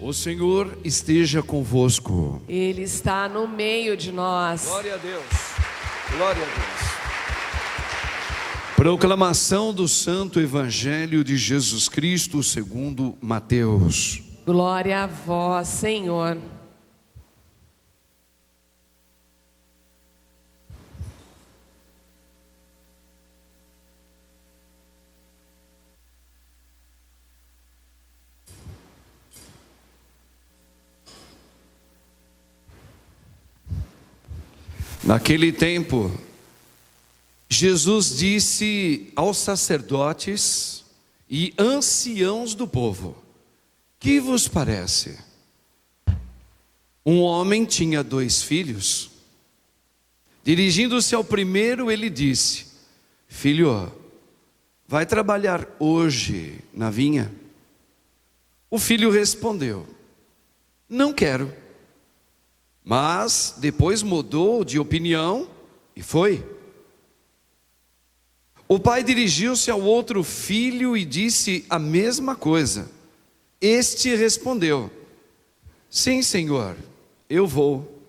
O Senhor esteja convosco. Ele está no meio de nós. Glória a Deus. Glória a Deus. Proclamação do Santo Evangelho de Jesus Cristo segundo Mateus. Glória a vós, Senhor. Naquele tempo, Jesus disse aos sacerdotes e anciãos do povo: que vos parece? Um homem tinha 2 filhos. Dirigindo-se ao primeiro, ele disse: filho, vai trabalhar hoje na vinha? O filho respondeu: não quero. Mas depois mudou de opinião e foi. O pai dirigiu-se ao outro filho e disse a mesma coisa. Este respondeu: sim, senhor, eu vou.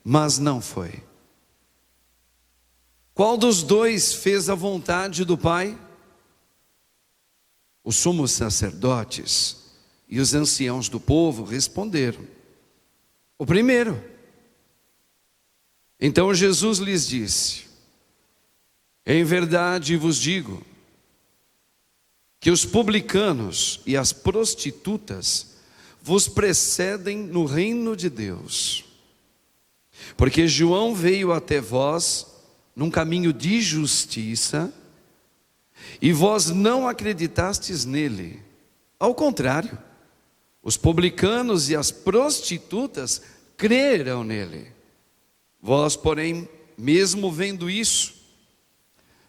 Mas não foi. Qual dos 2 fez a vontade do pai? Os sumos sacerdotes e os anciãos do povo responderam: o primeiro. Então Jesus lhes disse: em verdade vos digo que os publicanos e as prostitutas vos precedem no reino de Deus. Porque João veio até vós num caminho de justiça e vós não acreditastes nele. Ao contrário, os publicanos e as prostitutas creram nele. Vós, porém, mesmo vendo isso,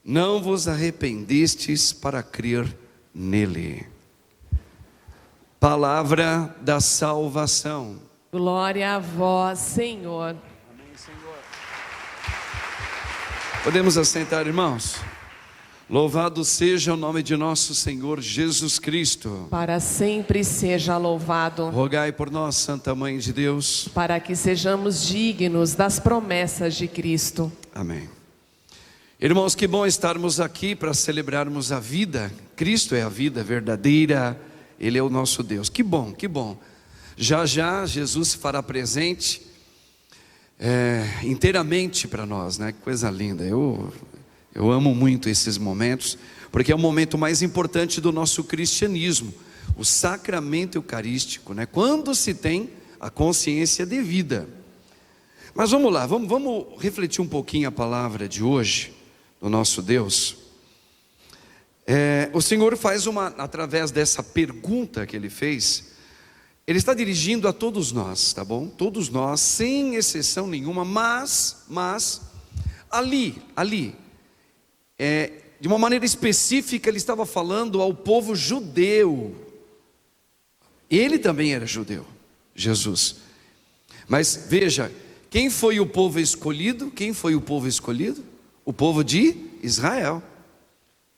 não vos arrependestes para crer nele. Palavra da salvação. Glória a vós, Senhor. Amém, Senhor. Podemos assentar, irmãos? Louvado seja o nome de nosso Senhor Jesus Cristo. Para sempre seja louvado. Rogai por nós, Santa Mãe de Deus, para que sejamos dignos das promessas de Cristo. Amém. Irmãos, que bom estarmos aqui para celebrarmos a vida. Cristo é a vida verdadeira, Ele é o nosso Deus. Que bom, que bom. Já já Jesus se fará presente inteiramente para nós, né? Que coisa linda. Eu amo muito esses momentos, porque é o momento mais importante do nosso cristianismo, o sacramento eucarístico, né? Quando se tem a consciência de vida. Mas vamos lá, vamos refletir um pouquinho a palavra de hoje, do nosso Deus. O Senhor faz através dessa pergunta que Ele fez, Ele está dirigindo a todos nós, tá bom? Todos nós, sem exceção nenhuma, mas ali, de uma maneira específica, Ele estava falando ao povo judeu. Ele também era judeu, Jesus. Mas veja, quem foi o povo escolhido? Quem foi o povo escolhido? O povo de Israel,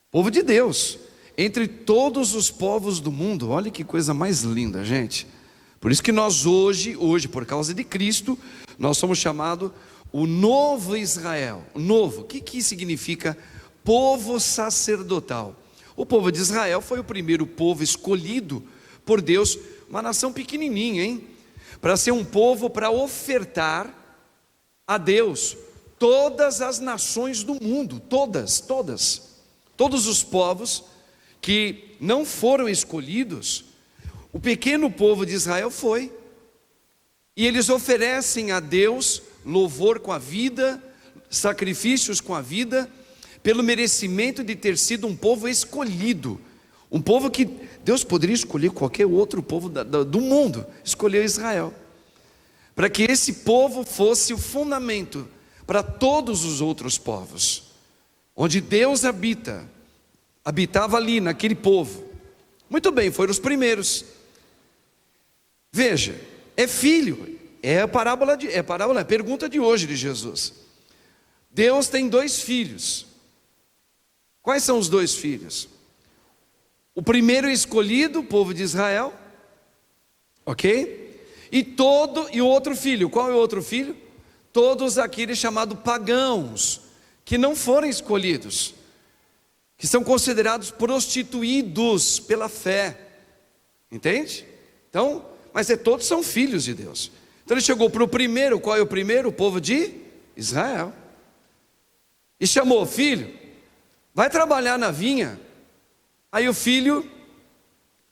povo de Deus, entre todos os povos do mundo. Olha que coisa mais linda, gente. Por isso que nós hoje, por causa de Cristo, nós somos chamados o novo Israel. O novo, o que significa povo sacerdotal? O povo de Israel foi o primeiro povo escolhido por Deus, uma nação pequenininha, hein? Para ser um povo para ofertar a Deus todas as nações do mundo, todos os povos que não foram escolhidos, o pequeno povo de Israel foi, e eles oferecem a Deus louvor com a vida, sacrifícios com a vida, pelo merecimento de ter sido um povo escolhido, um povo que Deus poderia escolher qualquer outro povo do mundo, escolheu Israel, para que esse povo fosse o fundamento para todos os outros povos, onde Deus habitava ali naquele povo. Muito bem, foram os primeiros. Veja, é filho, é a pergunta de hoje de Jesus. Deus tem 2 filhos. Quais são os 2 filhos? O primeiro escolhido, o povo de Israel, ok? E o outro filho, qual é o outro filho? Todos aqueles chamados pagãos, que não foram escolhidos, que são considerados prostituídos pela fé, entende? Então, mas todos são filhos de Deus. Então ele chegou para o primeiro, qual é o primeiro? O povo de Israel. E chamou: filho, vai trabalhar na vinha. Aí o filho,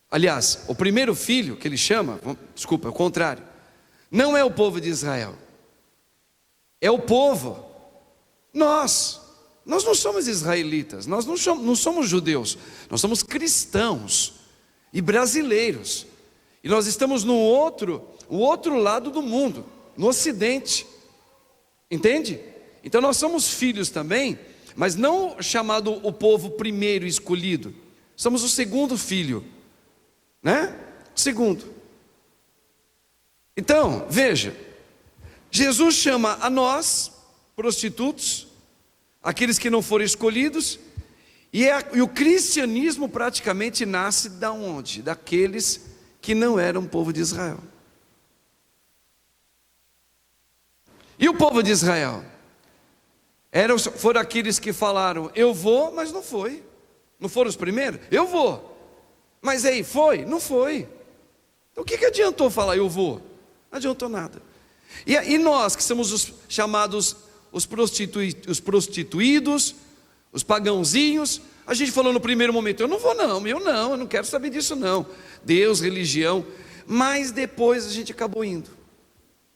aliás, o primeiro filho que ele chama, desculpa, é o contrário, não é o povo de Israel, é o povo, nós não somos israelitas, nós não somos judeus, nós somos cristãos e brasileiros, e nós estamos o outro lado do mundo, no ocidente, entende? Então nós somos filhos também, mas não chamado o povo primeiro escolhido, somos o segundo filho, né? Segundo. Então, veja, Jesus chama a nós, prostitutos, aqueles que não foram escolhidos, e o cristianismo praticamente nasce da onde? Daqueles que não eram povo de Israel. E o povo de Israel? Foram aqueles que falaram: eu vou, mas não foi. Não foram os primeiros? Eu vou. Mas aí, foi? Não foi. Então o que adiantou falar eu vou? Não adiantou nada. E nós que somos os chamados os prostituídos, os pagãozinhos, a gente falou no primeiro momento: eu não vou não, eu não quero saber disso não. Deus, religião. Mas depois a gente acabou indo.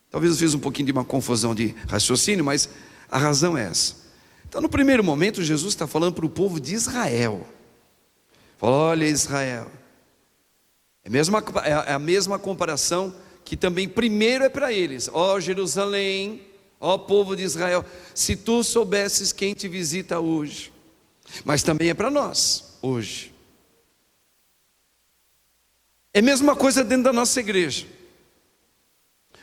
Talvez eu fiz um pouquinho de uma confusão de raciocínio, mas a razão é essa. Então no primeiro momento Jesus está falando para o povo de Israel. Fala: olha Israel, é a mesma comparação que também primeiro é para eles. Ó Jerusalém, ó povo de Israel, se tu soubesses quem te visita hoje. Mas também é para nós, hoje. É a mesma coisa dentro da nossa igreja.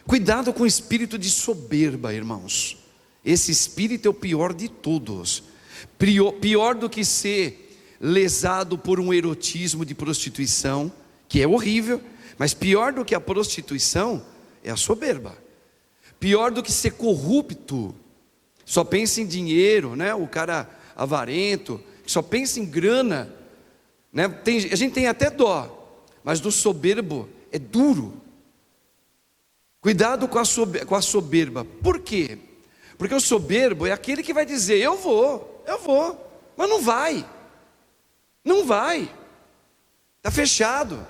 Cuidado com o espírito de soberba, irmãos. Esse espírito é o pior de todos. Pior do que ser lesado por um erotismo de prostituição, que é horrível, mas pior do que a prostituição é a soberba. Pior do que ser corrupto, só pensa em dinheiro, né? O cara avarento, que só pensa em grana, né? A gente tem até dó, mas do soberbo é duro. Cuidado com a soberba. Por quê? Porque o soberbo é aquele que vai dizer: eu vou, mas não vai. Não vai. Está fechado.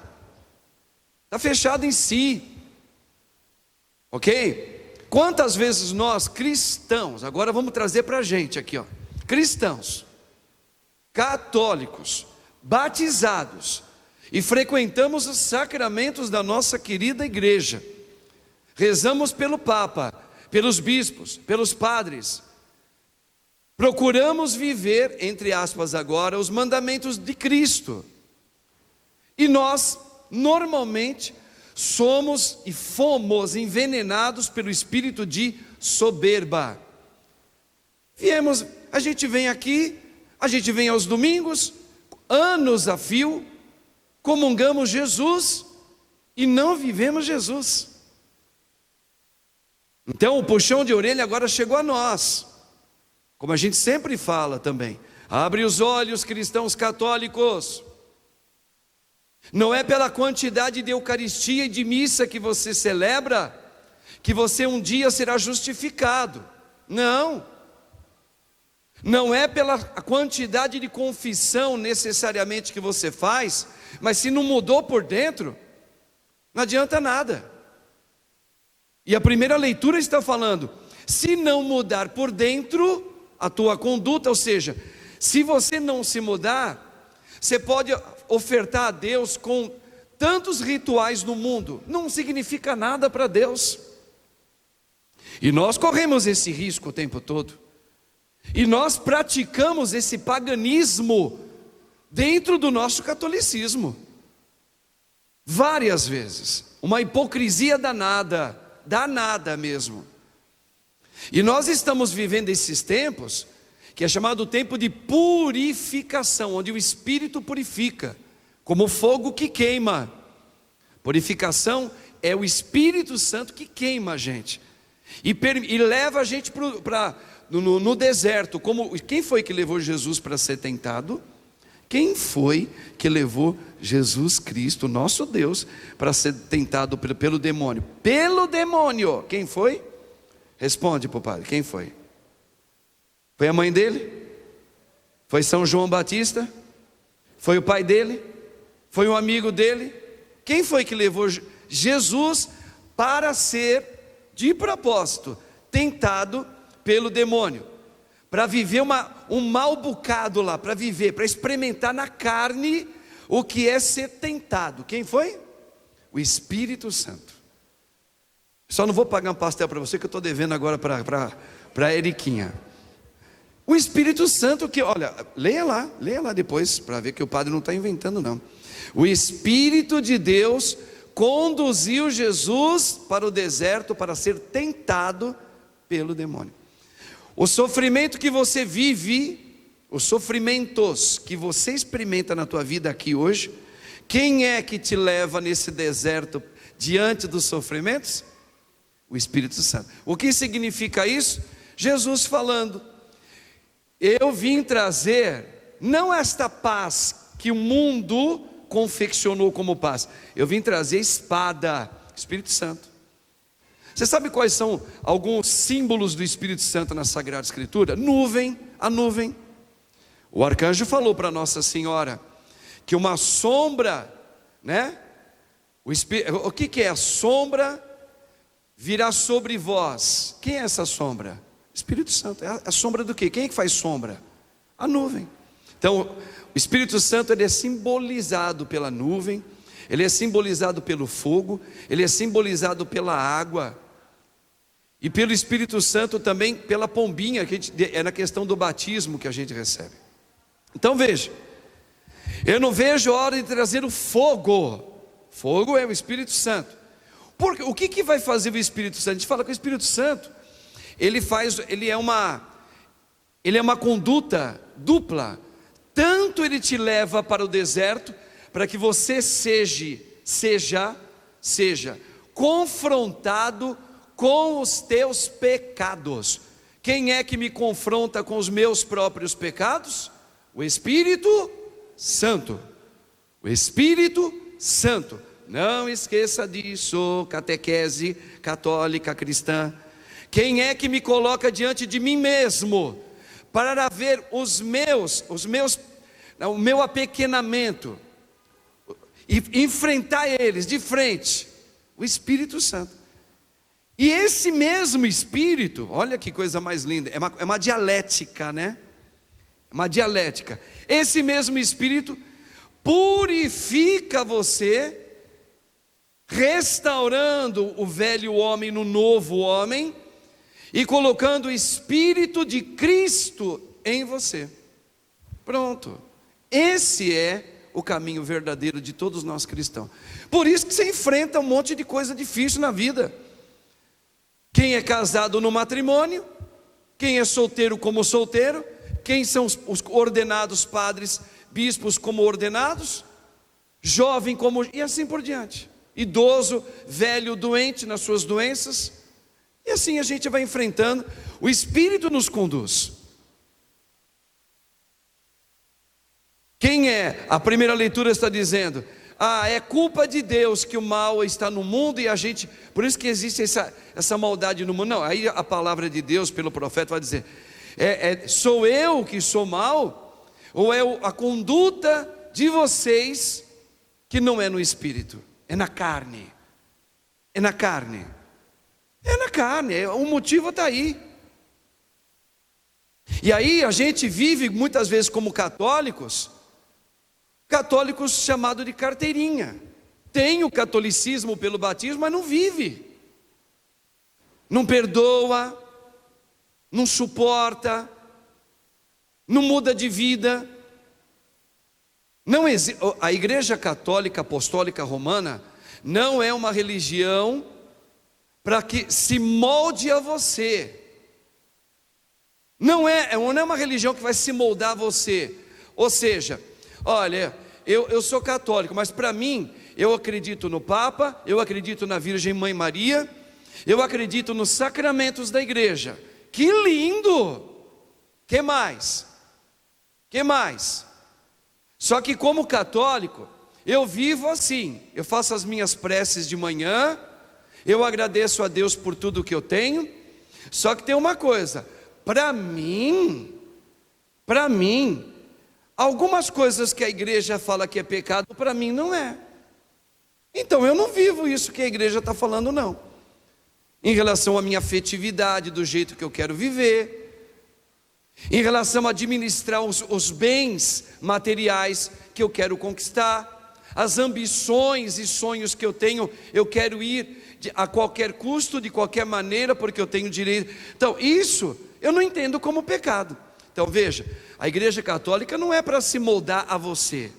Está fechado em si. Ok? Quantas vezes nós cristãos, agora vamos trazer para a gente aqui, ó, cristãos, católicos, batizados, e frequentamos os sacramentos da nossa querida igreja, rezamos pelo Papa, pelos bispos, pelos padres, procuramos viver, entre aspas agora, os mandamentos de Cristo, e nós normalmente somos e fomos envenenados pelo espírito de soberba. A gente vem aqui, a gente vem aos domingos, anos a fio, comungamos Jesus e não vivemos Jesus. Então o puxão de orelha agora chegou a nós, como a gente sempre fala também: abre os olhos, cristãos católicos. Não é pela quantidade de eucaristia e de missa que você celebra que você um dia será justificado. Não. Não é pela quantidade de confissão necessariamente que você faz, mas se não mudou por dentro, não adianta nada. E a primeira leitura está falando: se não mudar por dentro a tua conduta, ou seja, se você não se mudar, você pode ofertar a Deus com tantos rituais no mundo, não significa nada para Deus. E nós corremos esse risco o tempo todo. E nós praticamos esse paganismo dentro do nosso catolicismo. Várias vezes. Uma hipocrisia danada, danada mesmo. E nós estamos vivendo esses tempos, que é chamado tempo de purificação, onde o Espírito purifica, como fogo que queima. Purificação é o Espírito Santo que queima a gente e leva a gente no deserto. Quem foi que levou Jesus para ser tentado? Quem foi que levou Jesus Cristo, nosso Deus, para ser tentado pelo demônio? Pelo demônio. Quem foi? Responde para o padre, quem foi? Foi a mãe dele? Foi São João Batista? Foi o pai dele? Foi um amigo dele? Quem foi que levou Jesus para ser, de propósito, tentado pelo demônio? Para viver um mau bocado lá, para experimentar na carne o que é ser tentado. Quem foi? O Espírito Santo. Só não vou pagar um pastel para você, que eu estou devendo agora para a Eriquinha. O Espírito Santo que, olha, leia lá depois, para ver que o padre não está inventando não. O Espírito de Deus conduziu Jesus para o deserto para ser tentado pelo demônio. O sofrimento que você vive, os sofrimentos que você experimenta na tua vida aqui hoje, quem é que te leva nesse deserto diante dos sofrimentos? O Espírito Santo. O que significa isso? Jesus falando: eu vim trazer não esta paz que o mundo confeccionou como paz, eu vim trazer espada. Espírito Santo. Você sabe quais são alguns símbolos do Espírito Santo na Sagrada Escritura? A nuvem. O arcanjo falou para Nossa Senhora que uma sombra, né? O que é a sombra? Virá sobre vós. Quem é essa sombra? Espírito Santo. É a sombra do quê? Quem é que faz sombra? A nuvem. Então, o Espírito Santo, ele é simbolizado pela nuvem, ele é simbolizado pelo fogo, ele é simbolizado pela água, e pelo Espírito Santo também pela pombinha, que é na questão do batismo que a gente recebe. Então veja, eu não vejo a hora de trazer o fogo. Fogo é o Espírito Santo. Porque o que vai fazer o Espírito Santo? A gente fala que o Espírito Santo, ele é uma conduta dupla. Tanto ele te leva para o deserto, para que você seja confrontado com os teus pecados. Quem é que me confronta com os meus próprios pecados? O Espírito Santo. O Espírito Santo. Não esqueça disso, catequese católica cristã. Quem é que me coloca diante de mim mesmo para ver o meu apequenamento e enfrentar eles de frente? O Espírito Santo. E esse mesmo Espírito, olha que coisa mais linda, é uma dialética, né? Uma dialética. Esse mesmo Espírito purifica você, restaurando o velho homem no novo homem e colocando o Espírito de Cristo em você. Pronto. Esse é o caminho verdadeiro de todos nós cristãos. Por isso que você enfrenta um monte de coisa difícil na vida. Quem é casado no matrimônio, quem é solteiro como solteiro, quem são os ordenados padres, bispos como ordenados, jovem como, e assim por diante, idoso, velho, doente nas suas doenças, e assim a gente vai enfrentando. O Espírito nos conduz. Quem é? A primeira leitura está dizendo: é culpa de Deus que o mal está no mundo e a gente, por isso que existe essa maldade no mundo. Não, aí a palavra de Deus pelo profeta vai dizer: sou eu que sou mal, ou é a conduta de vocês que não é no Espírito, é na carne. É na carne. É na carne, o motivo está aí. E aí a gente vive muitas vezes como católicos chamado de carteirinha. Tem o catolicismo pelo batismo, mas não vive, não perdoa, não suporta, não muda de vida. A Igreja Católica Apostólica Romana não é uma religião para que se molde a você. Não é uma religião que vai se moldar a você. Ou seja, olha, eu sou católico, mas para mim, eu acredito no Papa, eu acredito na Virgem Mãe Maria, eu acredito nos sacramentos da igreja. Que lindo! Que mais? Que mais? Só que como católico, eu vivo assim, eu faço as minhas preces de manhã, eu agradeço a Deus por tudo que eu tenho, só que tem uma coisa, para mim, algumas coisas que a igreja fala que é pecado, para mim não é. Então eu não vivo isso que a igreja está falando, não. Em relação à minha afetividade, do jeito que eu quero viver, em relação a administrar os bens materiais que eu quero conquistar, as ambições e sonhos que eu tenho, eu quero ir a qualquer custo, de qualquer maneira, porque eu tenho direito. Então isso eu não entendo como pecado. Então veja, a igreja católica não é para se moldar a você.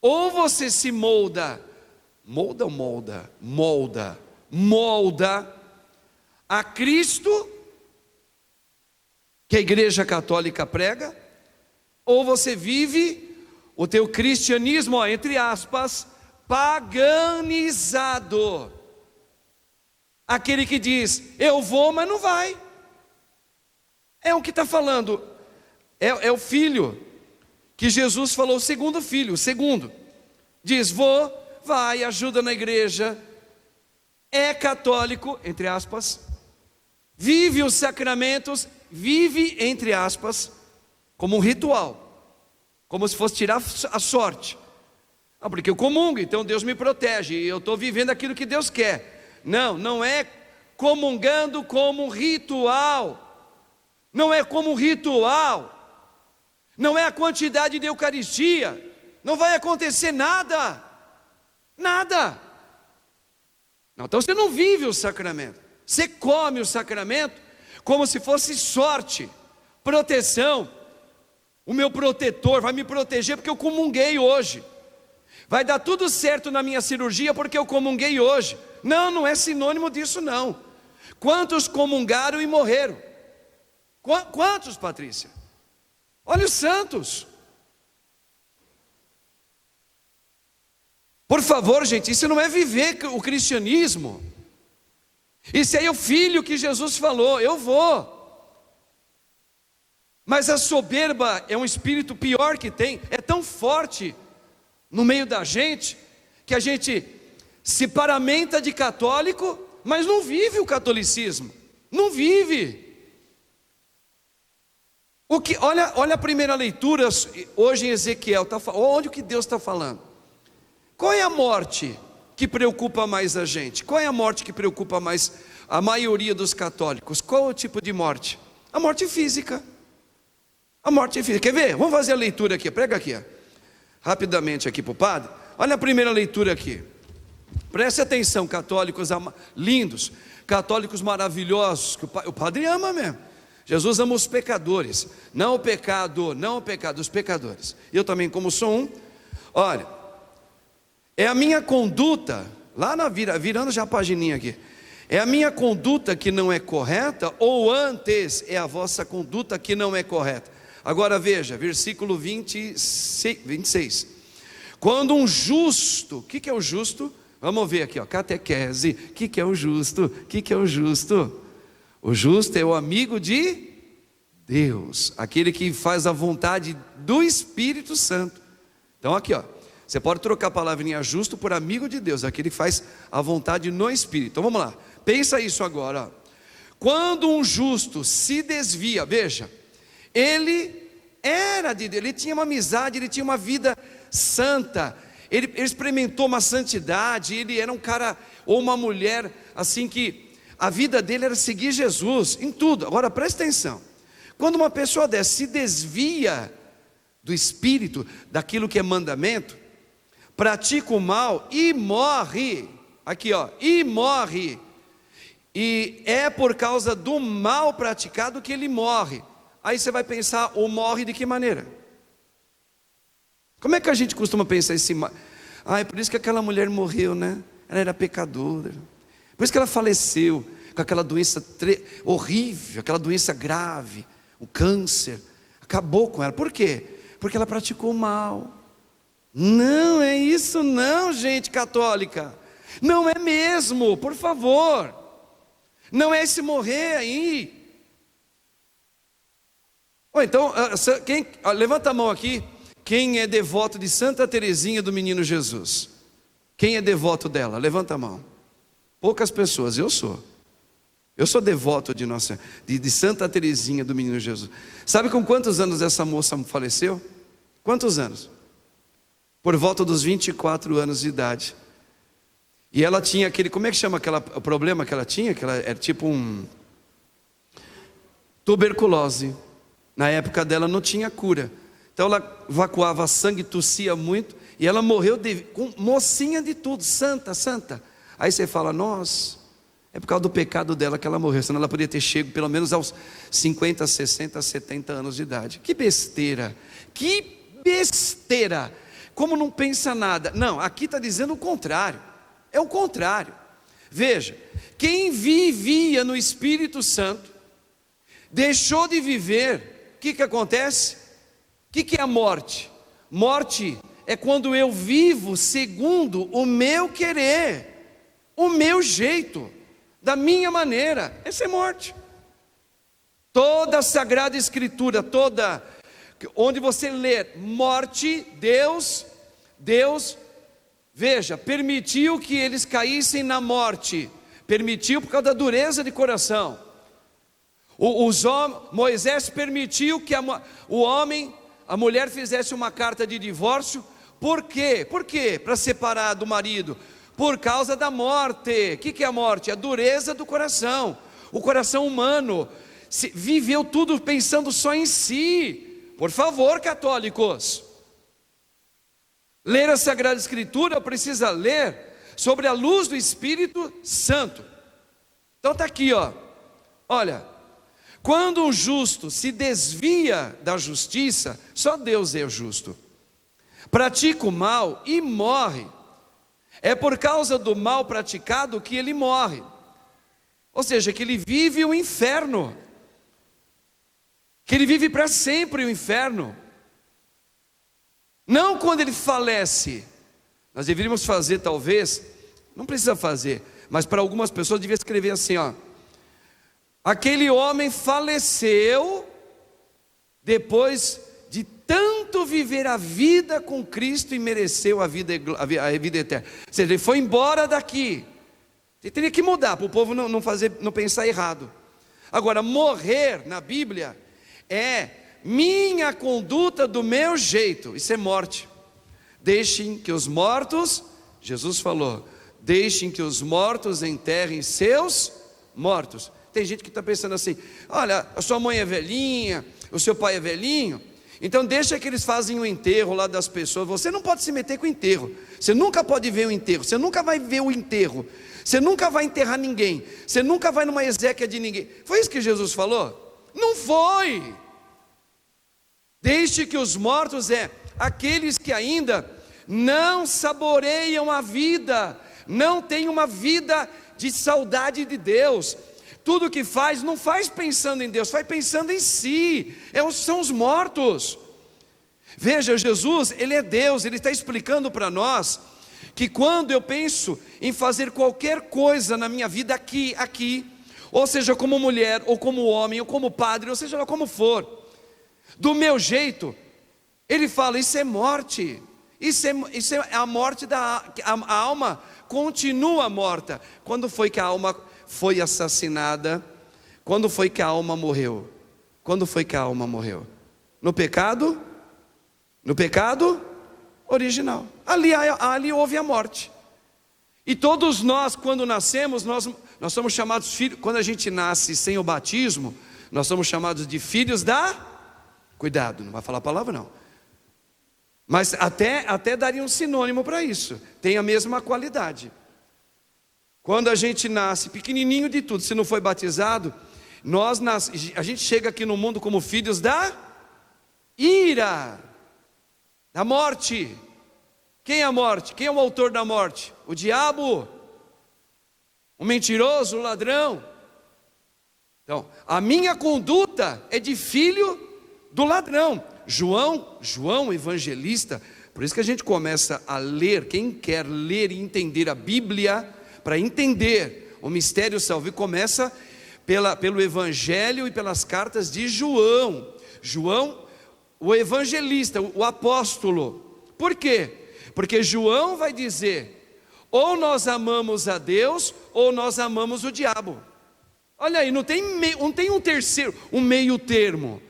Ou você se molda a Cristo, que a igreja católica prega, ou você vive o teu cristianismo, entre aspas, paganizado. Aquele que diz, eu vou, mas não vai. É o que está falando, é o filho, que Jesus falou, o segundo filho, o segundo. Diz, vou, vai, ajuda na igreja, é católico, entre aspas, vive os sacramentos, vive, entre aspas, como um ritual, como se fosse tirar a sorte. Porque eu comungo, então Deus me protege, e eu estou vivendo aquilo que Deus quer. Não é comungando como um ritual, não é como um ritual, não é a quantidade de Eucaristia, não vai acontecer nada. Não, então você não vive o sacramento, você come o sacramento como se fosse sorte, proteção. O meu protetor vai me proteger porque eu comunguei hoje, vai dar tudo certo na minha cirurgia porque eu comunguei hoje. Não é sinônimo disso, não. Quantos comungaram e morreram? Quantos, Patrícia? Olha os santos. Por favor, gente, isso não é viver o cristianismo. Isso aí é o filho que Jesus falou, eu vou. Mas a soberba é um espírito pior que tem, é tão forte no meio da gente, que a gente se paramenta de católico, mas não vive o catolicismo, não vive. Olha a primeira leitura, hoje em Ezequiel, onde que Deus está falando? Qual é a morte que preocupa mais a gente? Qual é a morte que preocupa mais a maioria dos católicos? Qual é o tipo de morte? A morte física. A morte física. Quer ver? Vamos fazer a leitura aqui. Prega aqui, rapidamente aqui para o padre. Olha a primeira leitura aqui. Preste atenção, católicos lindos, católicos maravilhosos, que o padre ama mesmo. Jesus ama os pecadores, não o pecado, os pecadores. Eu também, como sou um, olha, é a minha conduta, lá na virando já a pagininha aqui, é a minha conduta que não é correta, ou antes é a vossa conduta que não é correta? Agora veja, versículo 26. Quando um justo, o que é o justo? Vamos ver aqui, catequese. O que é o justo? O que é o justo? O justo é o amigo de Deus, aquele que faz a vontade do Espírito Santo. Então aqui, você pode trocar a palavrinha justo por amigo de Deus, aquele que faz a vontade no Espírito. Então vamos lá, pensa isso agora. Quando um justo se desvia, veja, ele era de Deus, ele tinha uma amizade, ele tinha uma vida santa, ele experimentou uma santidade, ele era um cara ou uma mulher assim que a vida dele era seguir Jesus em tudo. Agora presta atenção, quando uma pessoa dessa se desvia do Espírito, daquilo que é mandamento, pratica o mal e morre, aqui e morre, e é por causa do mal praticado que ele morre. Aí você vai pensar, ou morre de que maneira? Como é que a gente costuma pensar assim? É por isso que aquela mulher morreu, né? Ela era pecadora, por isso que ela faleceu, com aquela doença horrível, aquela doença grave, o câncer, acabou com ela. Por quê? Porque ela praticou o mal. Não é isso não, gente católica. Não é mesmo, por favor. Não é esse morrer aí. Ou então, levanta a mão aqui. Quem é devoto de Santa Teresinha do Menino Jesus? Quem é devoto dela? Levanta a mão. Poucas pessoas, eu sou. Eu sou devoto de Santa Teresinha do Menino Jesus. Sabe com quantos anos essa moça faleceu? Quantos anos? Por volta dos 24 anos de idade. E ela tinha aquele, como é que chama o problema que ela tinha? Que ela era tipo um tuberculose. Na época dela não tinha cura. Então ela evacuava sangue, tossia muito. E ela morreu com mocinha de tudo, santa. Aí você fala, nossa, é por causa do pecado dela que ela morreu. Senão ela poderia ter chegado pelo menos aos 50, 60, 70 anos de idade. Que besteira, que besteira. Como não pensa nada. Não, aqui está dizendo o contrário. É o contrário. Veja, quem vivia no Espírito Santo, deixou de viver, o que acontece? O que é a morte? Morte é quando eu vivo segundo o meu querer, o meu jeito, da minha maneira. Essa é morte. Toda a Sagrada Escritura, onde você lê morte, Deus, veja, permitiu que eles caíssem na morte. Permitiu por causa da dureza de coração. Moisés permitiu que a mulher fizesse uma carta de divórcio. Por quê? Para separar do marido. Por causa da morte. O que é a morte? A dureza do coração. O coração humano viveu tudo pensando só em si. Por favor, católicos, ler a Sagrada Escritura precisa ler sobre a luz do Espírito Santo. Então está aqui, olha, quando um justo se desvia da justiça, só Deus é o justo, pratica o mal e morre, é por causa do mal praticado que ele morre, ou seja, que ele vive o inferno, que ele vive para sempre o inferno. Não quando ele falece. Nós deveríamos fazer, talvez, não precisa fazer, mas para algumas pessoas devia escrever assim, aquele homem faleceu depois de tanto viver a vida com Cristo e mereceu a vida eterna. Ou seja, ele foi embora daqui. Você teria que mudar para o povo não pensar errado. Agora, morrer na Bíblia é minha conduta do meu jeito. Isso é morte. Deixem que os mortos, Jesus falou, deixem que os mortos enterrem seus mortos. Tem gente que está pensando assim, olha, a sua mãe é velhinha, o seu pai é velhinho, então deixa que eles fazem o enterro lá das pessoas. Você não pode se meter com o enterro. Você nunca pode ver o enterro. Você nunca vai ver o enterro. Você nunca vai enterrar ninguém. Você nunca vai numa exéquia de ninguém. Foi isso que Jesus falou? Não foi. Deixe que os mortos aqueles que ainda não saboreiam a vida, não têm uma vida de saudade de Deus. Tudo que faz, não faz pensando em Deus, faz pensando em si. São os mortos. Veja, Jesus, Ele é Deus. Ele está explicando para nós que quando eu penso em fazer qualquer coisa na minha vida aqui, ou seja, como mulher, ou como homem, ou como padre, ou seja lá como for, do meu jeito, Ele fala, isso é morte. Isso é a morte a alma continua morta. Quando foi que a alma foi assassinada? Quando foi que a alma morreu? Quando foi que a alma morreu? No pecado? No pecado original. Ali houve a morte. E todos nós, quando nascemos, nós somos chamados filhos. Quando a gente nasce sem o batismo, nós somos chamados de filhos da... Cuidado, não vai falar a palavra não. Mas até daria um sinônimo para isso. Tem a mesma qualidade. Quando a gente nasce pequenininho de tudo, se não foi batizado, a gente chega aqui no mundo como filhos da ira, da morte. Quem é a morte? Quem é o autor da morte? O diabo, o mentiroso, o ladrão. Então, a minha conduta é de filho do ladrão. João evangelista, Por isso que a gente começa a ler, quem quer ler e entender a Bíblia, para entender o mistério salvífico, começa pelo Evangelho e pelas cartas de João. João, o evangelista, o apóstolo. Por quê? Porque João vai dizer, ou nós amamos a Deus, ou nós amamos o diabo. Olha aí, não tem um terceiro, um meio termo.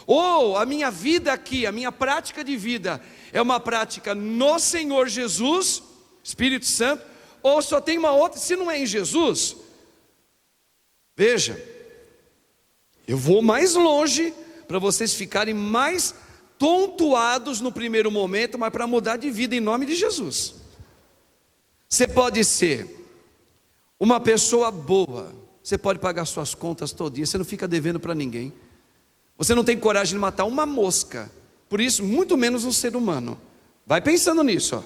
Ou a minha vida aqui, a minha prática de vida, é uma prática no Senhor Jesus, Espírito Santo, ou só tem uma outra, se não é em Jesus. Veja, eu vou mais longe, para vocês ficarem mais tontoados no primeiro momento, mas para mudar de vida em nome de Jesus. Você pode ser uma pessoa boa, você pode pagar suas contas todinha, você não fica devendo para ninguém, você não tem coragem de matar uma mosca, por isso muito menos um ser humano. Vai pensando nisso, ó.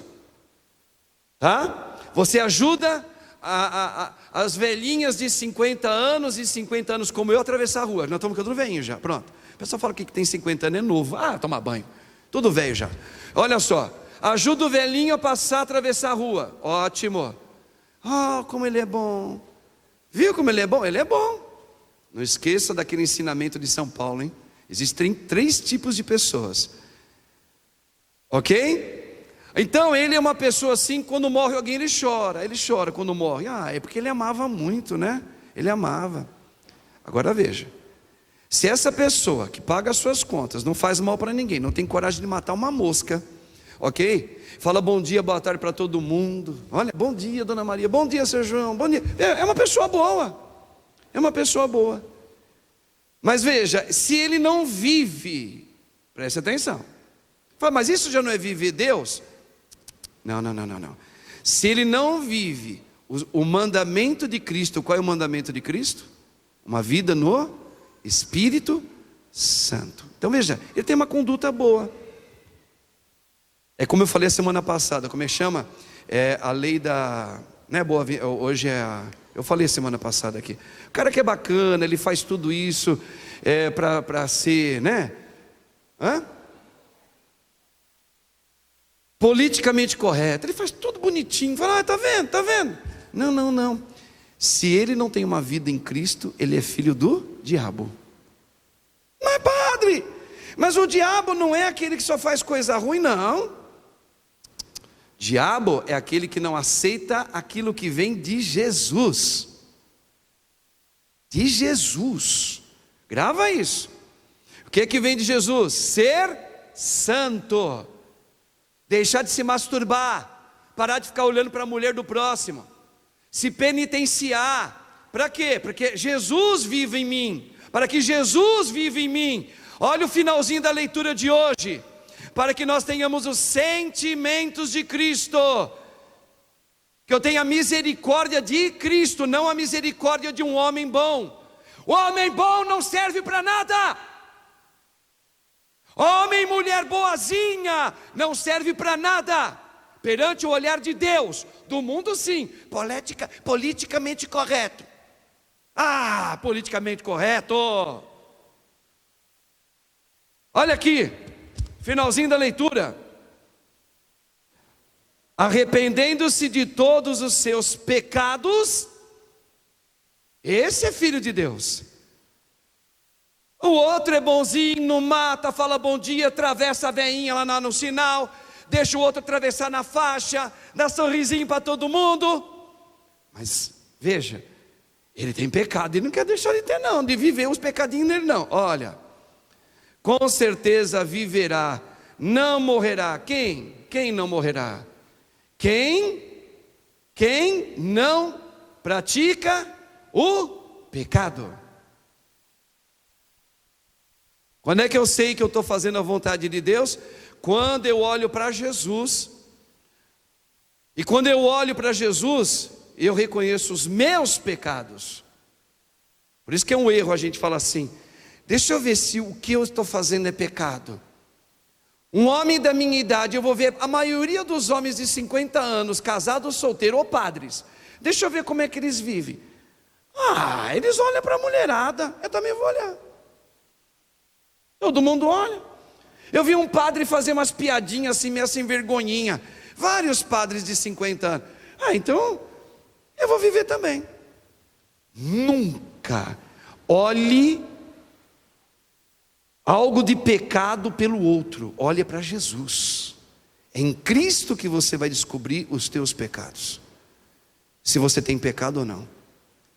Tá? Você ajuda as velhinhas de 50 anos e 50 anos como eu a atravessar a rua. Nós estamos ficando velhinho já, pronto. O pessoal fala que tem 50 anos é novo. Tomar banho, tudo velho já. Olha só, ajuda o velhinho a passar, a atravessar a rua. Ótimo. Como ele é bom. Viu como ele é bom? Ele é bom. Não esqueça daquele ensinamento de São Paulo, hein? Existem 3 tipos de pessoas. Ok? Então ele é uma pessoa assim, quando morre alguém ele chora quando morre. É porque ele amava muito, né? Ele amava. Agora veja, se essa pessoa que paga as suas contas, não faz mal para ninguém, não tem coragem de matar uma mosca, ok? Fala bom dia, boa tarde para todo mundo. Olha, bom dia Dona Maria, bom dia Seu João, bom dia. É uma pessoa boa, é uma pessoa boa. Mas veja, se ele não vive, preste atenção. Fala, mas isso já não é viver Deus? Não. Se ele não vive o mandamento de Cristo, qual é o mandamento de Cristo? Uma vida no Espírito Santo. Então veja, ele tem uma conduta boa. É como eu falei a semana passada, como é que chama? É a lei da... Não é boa, hoje é a... Eu falei semana passada aqui. O cara que é bacana, ele faz tudo isso para ser, né? Politicamente correto. Ele faz tudo bonitinho. Fala, tá vendo? Não. Se ele não tem uma vida em Cristo, ele é filho do diabo. Mas padre, mas o diabo não é aquele que só faz coisa ruim, não. Diabo é aquele que não aceita aquilo que vem de Jesus. De Jesus. Grava isso. O que é que vem de Jesus? Ser santo. Deixar de se masturbar. Parar de ficar olhando para a mulher do próximo. Se penitenciar. Para quê? Porque Jesus vive em mim. Para que Jesus vive em mim. Olha o finalzinho da leitura de hoje. Para que nós tenhamos os sentimentos de Cristo. Que eu tenha misericórdia de Cristo, não a misericórdia de um homem bom. O homem bom não serve para nada. Homem e mulher boazinha não serve para nada. Perante o olhar de Deus, do mundo sim, politicamente correto. Politicamente correto. Olha aqui, finalzinho da leitura. Arrependendo-se de todos os seus pecados, esse é filho de Deus. O outro é bonzinho, não mata, fala bom dia, atravessa a veinha lá no sinal, deixa o outro atravessar na faixa, dá sorrisinho para todo mundo. Mas veja, ele tem pecado, ele não quer deixar de ter não, de viver os pecadinhos dele não. Olha, com certeza viverá, não morrerá. Quem não morrerá? Quem não pratica o pecado. Quando é que eu sei que eu estou fazendo a vontade de Deus? Quando eu olho para Jesus. E quando eu olho para Jesus, eu reconheço os meus pecados. Por isso que é um erro a gente falar assim, deixa eu ver se o que eu estou fazendo é pecado. Um homem da minha idade, eu vou ver a maioria dos homens de 50 anos, casados, solteiros ou padres. Deixa eu ver como é que eles vivem. Eles olham para a mulherada, eu também vou olhar. Todo mundo olha. Eu vi um padre fazer umas piadinhas assim, meio sem vergonhinha. Vários padres de 50 anos. Então eu vou viver também. Nunca olhe algo de pecado pelo outro. Olhe para Jesus. É em Cristo que você vai descobrir os teus pecados, se você tem pecado ou não.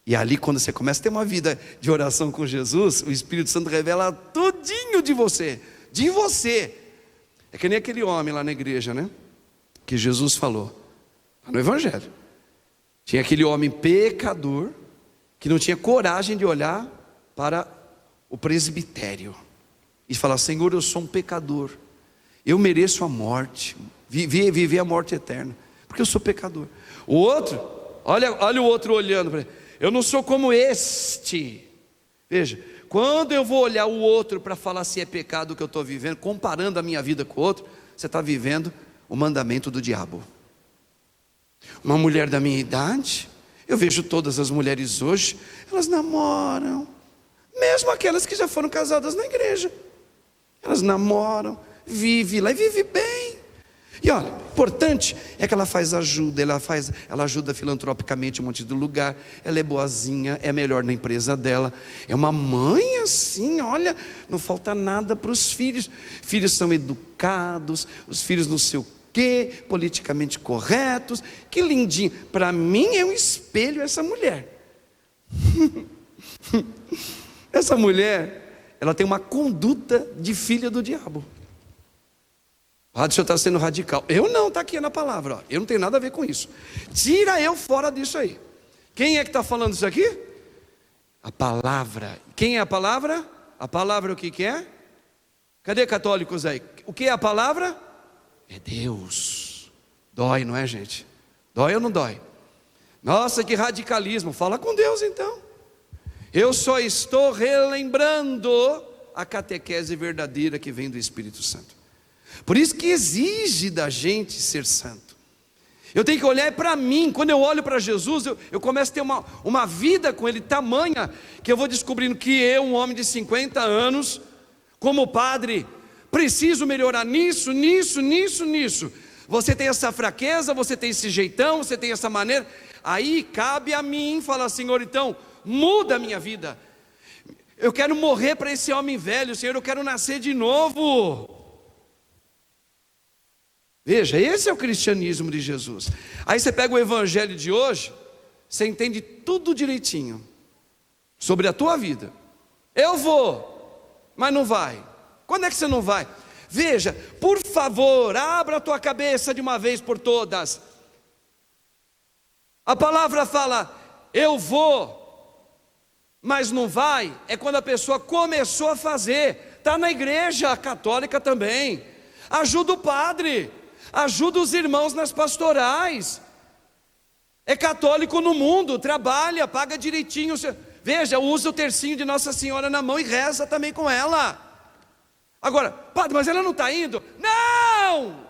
E ali, quando você começa a ter uma vida de oração com Jesus, o Espírito Santo revela tudinho de você. De você. É que nem aquele homem lá na igreja, né? Que Jesus falou no Evangelho. Tinha aquele homem pecador que não tinha coragem de olhar para o presbitério e falar: Senhor, eu sou um pecador, eu mereço a morte, viver a morte eterna, porque eu sou pecador. O outro, olha o outro olhando para ele: eu não sou como este. Veja, quando eu vou olhar o outro para falar se é pecado o que eu estou vivendo, comparando a minha vida com o outro, você está vivendo o mandamento do diabo. Uma mulher da minha idade, eu vejo todas as mulheres hoje, elas namoram, mesmo aquelas que já foram casadas na igreja, elas namoram, vivem lá e vivem bem. E olha, importante é que ela faz ajuda, ela ajuda filantropicamente um monte de lugar, ela é boazinha, é melhor na empresa dela, é uma mãe assim, olha, não falta nada para os filhos. Filhos são educados, os filhos não sei o quê, politicamente corretos, que lindinho. Para mim é um espelho essa mulher. Essa mulher, ela tem uma conduta de filha do diabo. O senhor está sendo radical. Eu não, está aqui na palavra, ó. Eu não tenho nada a ver com isso. Tira eu fora disso aí. Quem é que está falando isso aqui? A palavra. Quem é a palavra? A palavra o que é? Cadê católicos aí? O que é a palavra? É Deus. Dói, não é, gente? Dói ou não dói? Nossa, que radicalismo. Fala com Deus então. Eu só estou relembrando a catequese verdadeira que vem do Espírito Santo. Por isso que exige da gente ser santo. Eu tenho que olhar para mim. Quando eu olho para Jesus, eu começo a ter uma vida com Ele tamanha, que eu vou descobrindo que eu, um homem de 50 anos, como padre, preciso melhorar nisso. Você tem essa fraqueza, você tem esse jeitão, você tem essa maneira. Aí cabe a mim falar: Senhor, então muda a minha vida. Eu quero morrer para esse homem velho, Senhor, eu quero nascer de novo. Veja, esse é o cristianismo de Jesus. Aí você pega o evangelho de hoje, você entende tudo direitinho sobre a tua vida. Eu vou, mas não vai. Quando é que você não vai? Veja, por favor, abra a tua cabeça de uma vez por todas. A palavra fala: eu vou, mas não vai. É quando a pessoa começou a fazer. Está na igreja católica também. Ajuda o padre, ajuda os irmãos nas pastorais. É católico no mundo, trabalha, paga direitinho. Veja, usa o tercinho de Nossa Senhora na mão e reza também com ela. Agora, padre, mas ela não está indo? Não!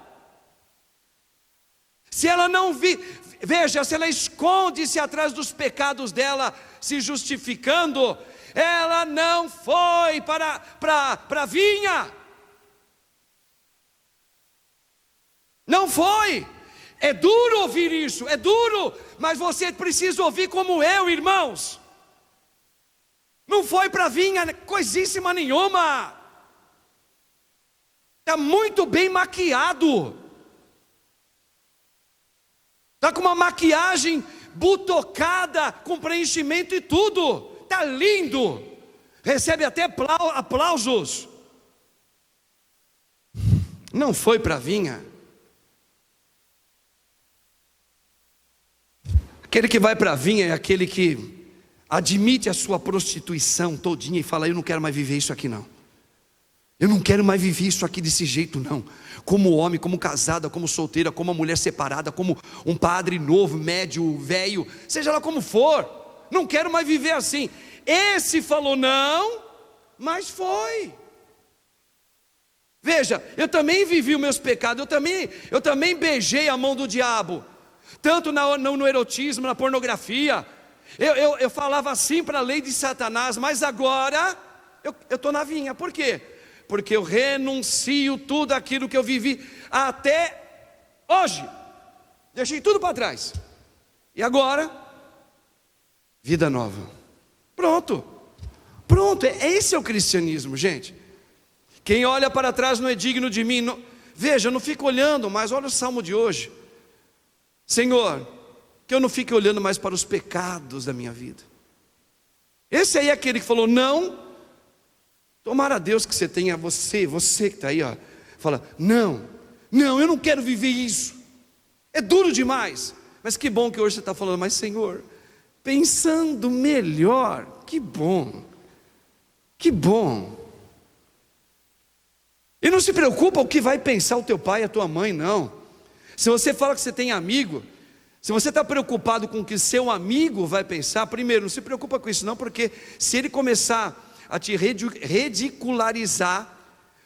Se ela não veja, se ela esconde-se atrás dos pecados dela, se justificando, ela não foi para a vinha. Não foi. É duro ouvir isso, é duro, mas você precisa ouvir como eu, irmãos. Não foi para vinha coisíssima nenhuma. Está muito bem maquiado. Está com uma maquiagem botocada, com preenchimento e tudo. Está lindo. Recebe até aplausos. Não foi para vinha. Aquele que vai para a vinha é aquele que admite a sua prostituição todinha e fala: eu não quero mais viver isso aqui não. Eu não quero mais viver isso aqui desse jeito não. Como homem, como casada, como solteira, como uma mulher separada, como um padre novo, médio, velho, seja lá como for. Não quero mais viver assim. Esse falou não, mas foi. Veja, eu também vivi os meus pecados, eu também beijei a mão do diabo. Tanto no erotismo, na pornografia. Eu falava assim para a lei de Satanás, mas agora eu estou na vinha. Por quê? Porque eu renuncio tudo aquilo que eu vivi até hoje. Deixei tudo para trás. E agora, vida nova. Pronto. Esse é o cristianismo, gente. Quem olha para trás não é digno de mim. Não... Veja, eu não fico olhando, mas olha o salmo de hoje. Senhor, que eu não fique olhando mais para os pecados da minha vida. Esse aí é aquele que falou, não. Tomara a Deus que você tenha, você que está aí, ó, fala, não, eu não quero viver isso. É duro demais. Mas que bom que hoje você está falando, mas Senhor, pensando melhor, que bom. E não se preocupa o que vai pensar o teu pai e a tua mãe, não. Se você fala que você tem amigo, se você está preocupado com o que seu amigo vai pensar, primeiro, não se preocupa com isso não, porque se ele começar a te ridicularizar,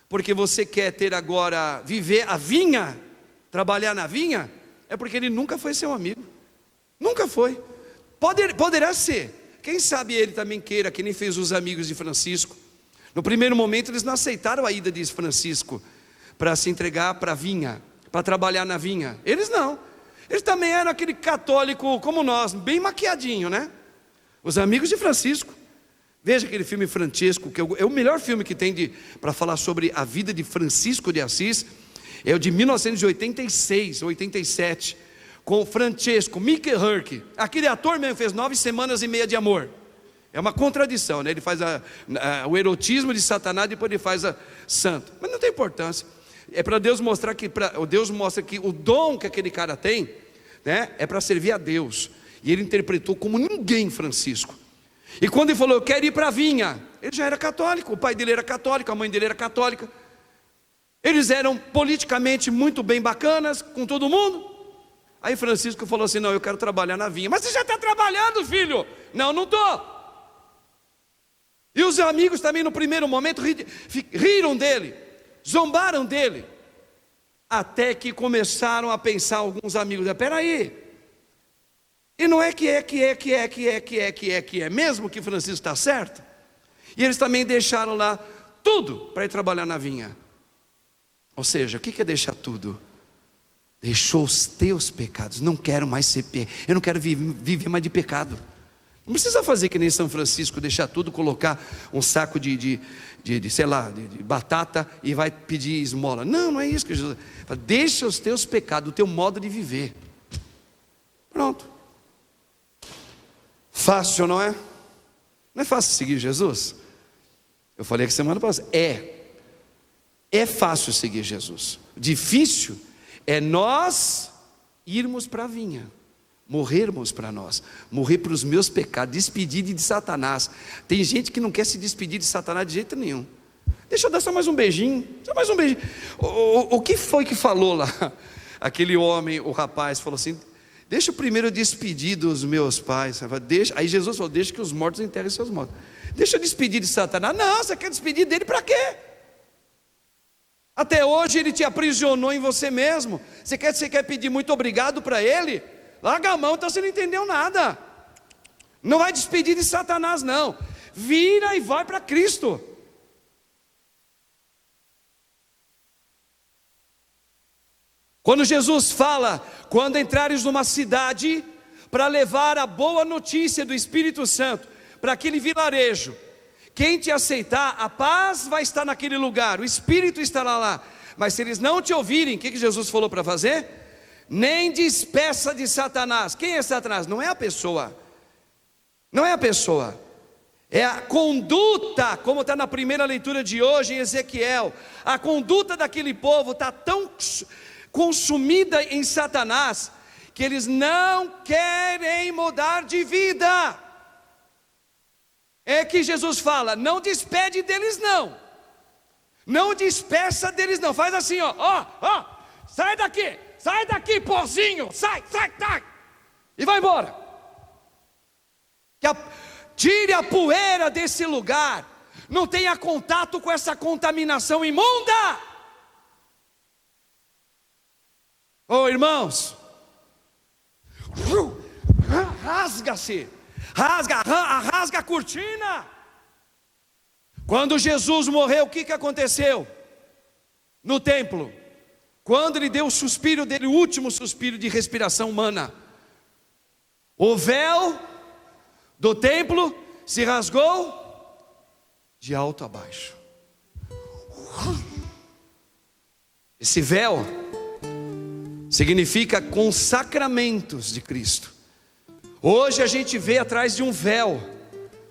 porque você quer ter agora, viver a vinha, trabalhar na vinha, é porque ele nunca foi seu amigo, nunca foi. Poderá ser, quem sabe ele também queira, que nem fez os amigos de Francisco. No primeiro momento eles não aceitaram a ida de Francisco para se entregar para a vinha, para trabalhar na vinha. Eles não, eles também eram aquele católico como nós, bem maquiadinho, né? Os amigos de Francisco. Veja aquele filme Francesco, que é o melhor filme que tem para falar sobre a vida de Francisco de Assis. É o de 1986, 87, com Francesco, Mickey Rourke. Aquele ator mesmo fez 9 Semanas e Meia de Amor. É uma contradição, né? Ele faz o erotismo de Satanás, depois ele faz a santo. Mas não tem importância. É para Deus mostrar que Deus mostra que o dom que aquele cara tem, né, é para servir a Deus. E ele interpretou como ninguém Francisco. E quando ele falou, eu quero ir para a vinha, ele já era católico, o pai dele era católico, a mãe dele era católica. Eles eram politicamente muito bem bacanas com todo mundo. Aí Francisco falou assim, não, eu quero trabalhar na vinha. Mas você já está trabalhando, filho? Não estou. E os amigos também no primeiro momento riram dele, zombaram dele. Até que começaram a pensar alguns amigos, espera aí, e não é que é mesmo que Francisco está certo? E eles também deixaram lá tudo para ir trabalhar na vinha. Ou seja, o que é deixar tudo? Deixou os teus pecados. Não quero mais ser eu não quero viver mais de pecado. Não precisa fazer que nem São Francisco, deixar tudo, colocar um saco de batata e vai pedir esmola. Não é isso que Jesus fala. Deixa os teus pecados, o teu modo de viver. Pronto. Fácil, não é? Não é fácil seguir Jesus? Eu falei que semana passada. É fácil seguir Jesus. Difícil é nós irmos para a vinha. Morrermos para nós, morrer para os meus pecados, despedir de Satanás. Tem gente que não quer se despedir de Satanás de jeito nenhum. Deixa eu dar só mais um beijinho, O que foi que falou lá? Aquele homem, o rapaz, falou assim, deixa eu primeiro despedir dos meus pais. Aí Jesus falou, deixa que os mortos enterrem seus mortos. Deixa eu despedir de Satanás. Não, você quer despedir dele para quê? Até hoje ele te aprisionou em você mesmo. Você quer pedir muito obrigado para ele? Larga a mão, então você não entendeu nada. Não vai despedir de Satanás não. Vira e vai para Cristo. Quando Jesus fala, quando entrares numa cidade, para levar a boa notícia do Espírito Santo, para aquele vilarejo, quem te aceitar, a paz vai estar naquele lugar, o Espírito estará lá. Mas se eles não te ouvirem, o que Jesus falou para fazer? Nem despeça de Satanás. Quem é Satanás? Não é a pessoa. Não é a pessoa. É a conduta, como está na primeira leitura de hoje em Ezequiel. A conduta daquele povo está tão consumida em Satanás, que eles não querem mudar de vida. É que Jesus fala, não despede deles não. Não despeça deles não. Faz assim, ó, sai daqui, pozinho, sai, e vai embora. Tire a poeira desse lugar, não tenha contato com essa contaminação imunda. Irmãos, rasga a cortina, Quando Jesus morreu, o que aconteceu? No templo, quando ele deu o suspiro dele, o último suspiro de respiração humana, o véu do templo se rasgou de alto a baixo. Esse véu significa consacramentos de Cristo. Hoje a gente vê atrás de um véu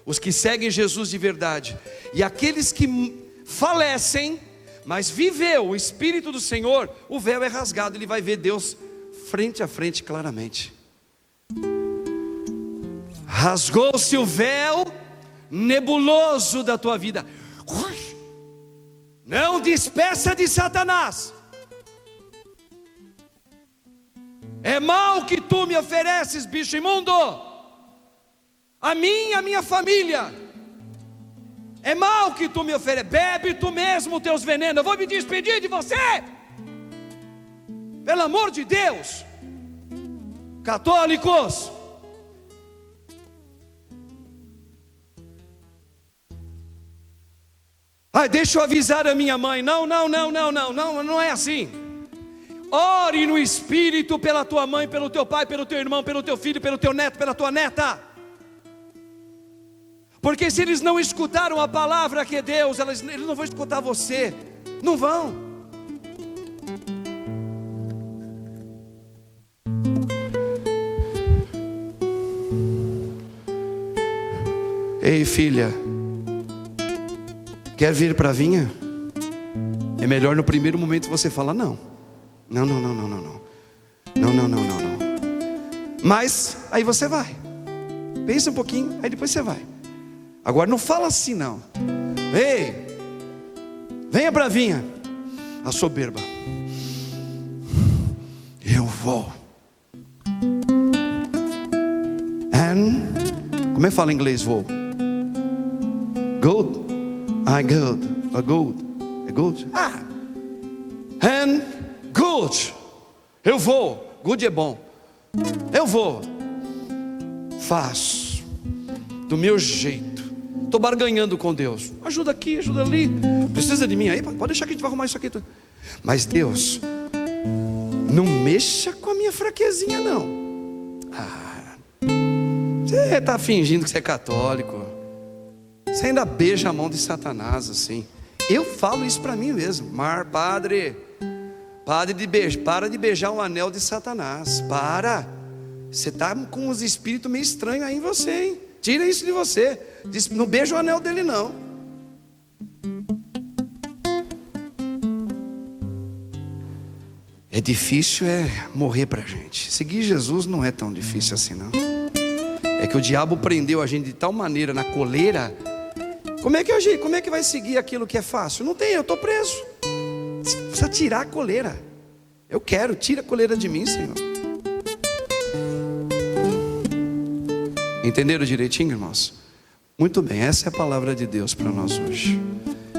os que seguem Jesus de verdade, e aqueles que falecem, mas viveu o Espírito do Senhor, o véu é rasgado, ele vai ver Deus frente a frente claramente. Rasgou-se o véu nebuloso da tua vida. Não despeça de Satanás. É mal que tu me ofereces, bicho imundo, a mim e a minha família. É mal que tu me ofereces. Bebe tu mesmo teus venenos. Eu vou me despedir de você. Pelo amor de Deus. Católicos, deixa eu avisar a minha mãe. Não é assim. Ore no Espírito pela tua mãe, pelo teu pai, pelo teu irmão, pelo teu filho, pelo teu neto, pela tua neta. Porque se eles não escutaram a palavra que é Deus, eles não vão escutar você. Não vão. Ei, filha, quer vir para a vinha? É melhor no primeiro momento você falar não. Não. Mas aí você vai. Pensa um pouquinho, aí depois você vai. Agora não fala assim não. Ei, venha para a vinha. A soberba. Eu vou. Como é que fala em inglês vou? Good. Good. And good. Eu vou. Good é bom. Eu vou. Faço do meu jeito. Estou barganhando com Deus. Ajuda aqui, ajuda ali. Precisa de mim aí? Pode deixar que a gente vai arrumar isso aqui. Mas Deus, não mexa com a minha fraquezinha não. Você está fingindo que você é católico. Você ainda beija a mão de Satanás assim. Eu falo isso para mim mesmo. Padre, para de beijar o anel de Satanás. Para. Você está com uns espíritos meio estranhos aí em você, hein? Tira isso de você. Não beija o anel dele não. É difícil morrer pra gente. Seguir Jesus não é tão difícil assim não. É que o diabo prendeu a gente de tal maneira na coleira. Como é que vai seguir aquilo que é fácil? Não tem, eu estou preso. Você precisa tirar a coleira. Eu quero, tira a coleira de mim, Senhor. Entenderam direitinho, irmãos? Muito bem, essa é a palavra de Deus para nós hoje.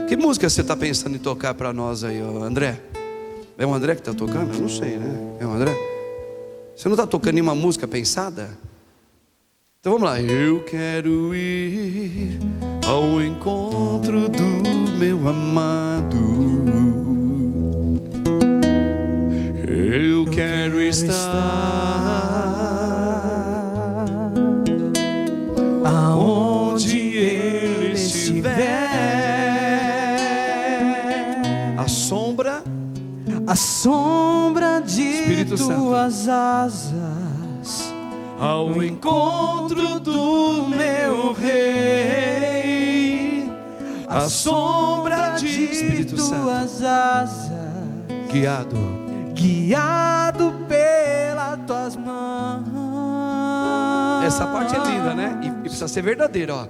Que música você está pensando em tocar para nós aí, André? É o André que está tocando? Eu não sei, né? É o André? Você não está tocando nenhuma música pensada? Então vamos lá. Eu quero ir ao encontro do meu amado. Eu quero estar aonde ele estiver. A sombra de tuas asas, ao encontro do meu rei. A sombra de tuas asas, guiado pelas tuas mãos. Essa parte é linda, né? E precisa ser verdadeira, ó.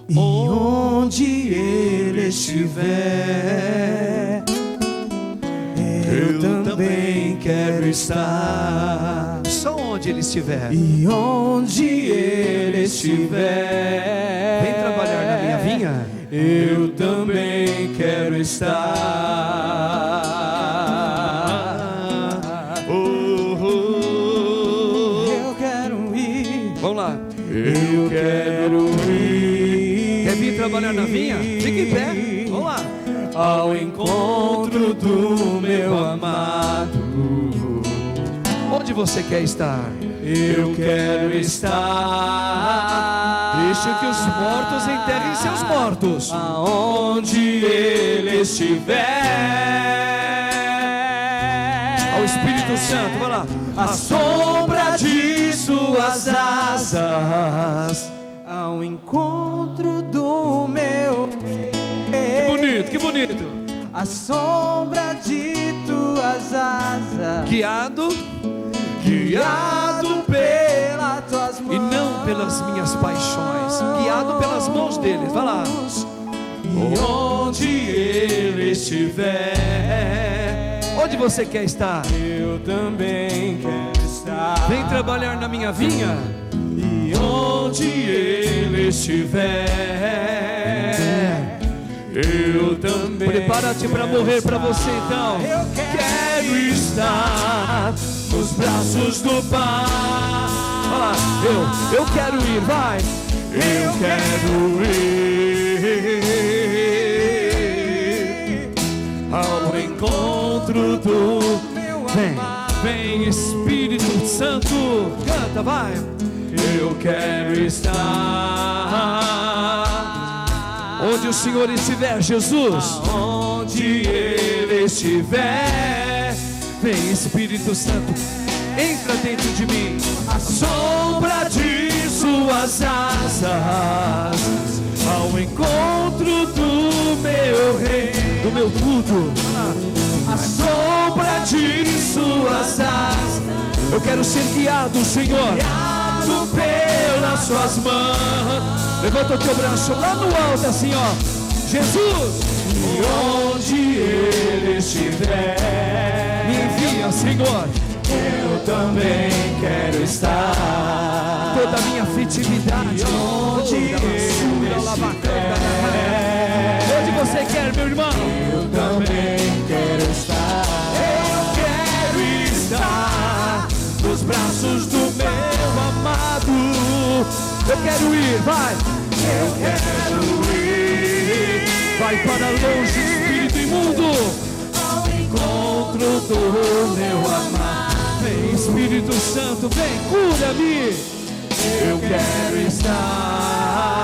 E onde ele estiver, eu também quero estar. Só onde ele estiver. E onde ele estiver, vem trabalhar na minha vinha. Eu também quero estar. Eu quero ir. Vamos lá. Eu quero ir. Quer vir trabalhar na vinha? Fica em pé, vamos lá. Ao encontro do meu amado, Onde você quer estar? eu quero estar. Deixe que os mortos enterrem seus mortos. Aonde ele estiver. Ao Espírito Santo, vai lá. A sombra de suas asas, ao encontro do meu Que bonito, que bonito. a sombra de tuas asas, Guiado guiado pelas tuas mãos e não pelas minhas paixões. Guiado pelas mãos deles, vai lá. e onde ele estiver, Onde você quer estar? eu também quero estar. Vem trabalhar na minha vinha. E onde ele estiver, eu também. Prepara-te para morrer para você então. Eu quero estar nos braços do Pai. Vai lá, eu quero ir, vai. Eu quero ir ao encontro do meu amado. Vem Espírito Santo, canta, vai. Eu quero estar Onde o Senhor estiver, Jesus. onde ele estiver. Vem Espírito Santo, entra dentro de mim. A sombra de suas asas, ao encontro do meu rei. Do meu tudo. A sombra de suas asas, Eu quero ser guiado, Senhor. guiado pelas suas mãos. Levanta o teu braço lá no alto assim, ó. Jesus, E onde ele estiver, me envia, Senhor. eu também quero estar. Toda a minha afetividade. Onde ele estiver, Onde você quer, meu irmão? eu também quero estar. Eu quero estar nos braços do meu amado. Eu quero ir, vai. Eu quero ir Vai para longe, espírito imundo. ao encontro do meu amado. Vem, Espírito Santo, vem, cura-me. Eu quero estar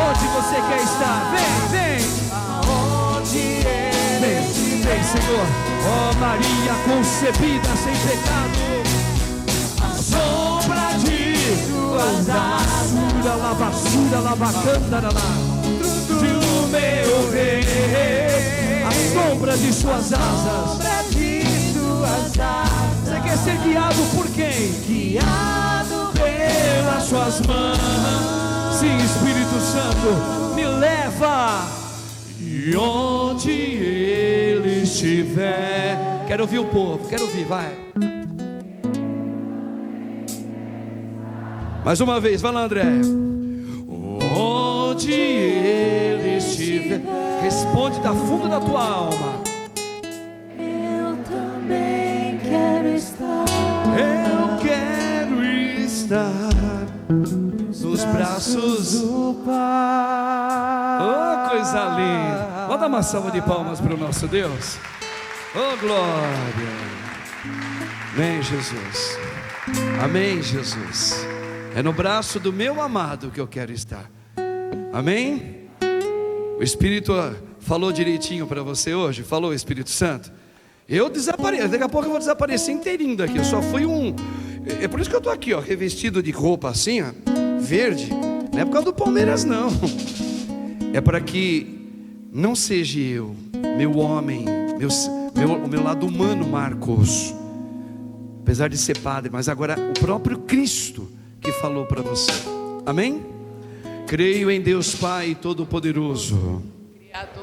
Onde você quer estar? Vem, vem. aonde ele Vem, Senhor. Ó Maria concebida sem pecado. a sombra de suas asas, Lavassura, lavacanda, lá. do meu rei. A sombra de suas asas. Sombra de suas asas, Você quer ser guiado por quem? guiado pelas Suas mãos. Sim, Espírito Santo, me leva. E onde ele estiver. Quero ouvir o povo, quero ouvir, vai. Mais uma vez, vai lá, André. Onde ele estiver, Responde da fundo da tua alma. Eu também quero estar Eu quero estar nos braços. do Pai. Oh, coisa linda. Vamos dar uma salva de palmas para o nosso Deus. Oh, glória. Amém, Jesus. Amém, Jesus. É no braço do meu amado que eu quero estar. Amém? O Espírito falou direitinho para você hoje? Falou, Espírito Santo? Eu desapareço, daqui a pouco eu vou desaparecer inteirinho daqui. Eu só fui um... É por isso que eu estou aqui, ó, revestido de roupa assim, ó, verde. Não é por causa do Palmeiras, não. É para que não seja eu, meu homem, o meu lado humano, Marcos, apesar de ser padre, mas agora o próprio Cristo que falou para você. Amém? Creio em Deus Pai Todo-Poderoso, Criador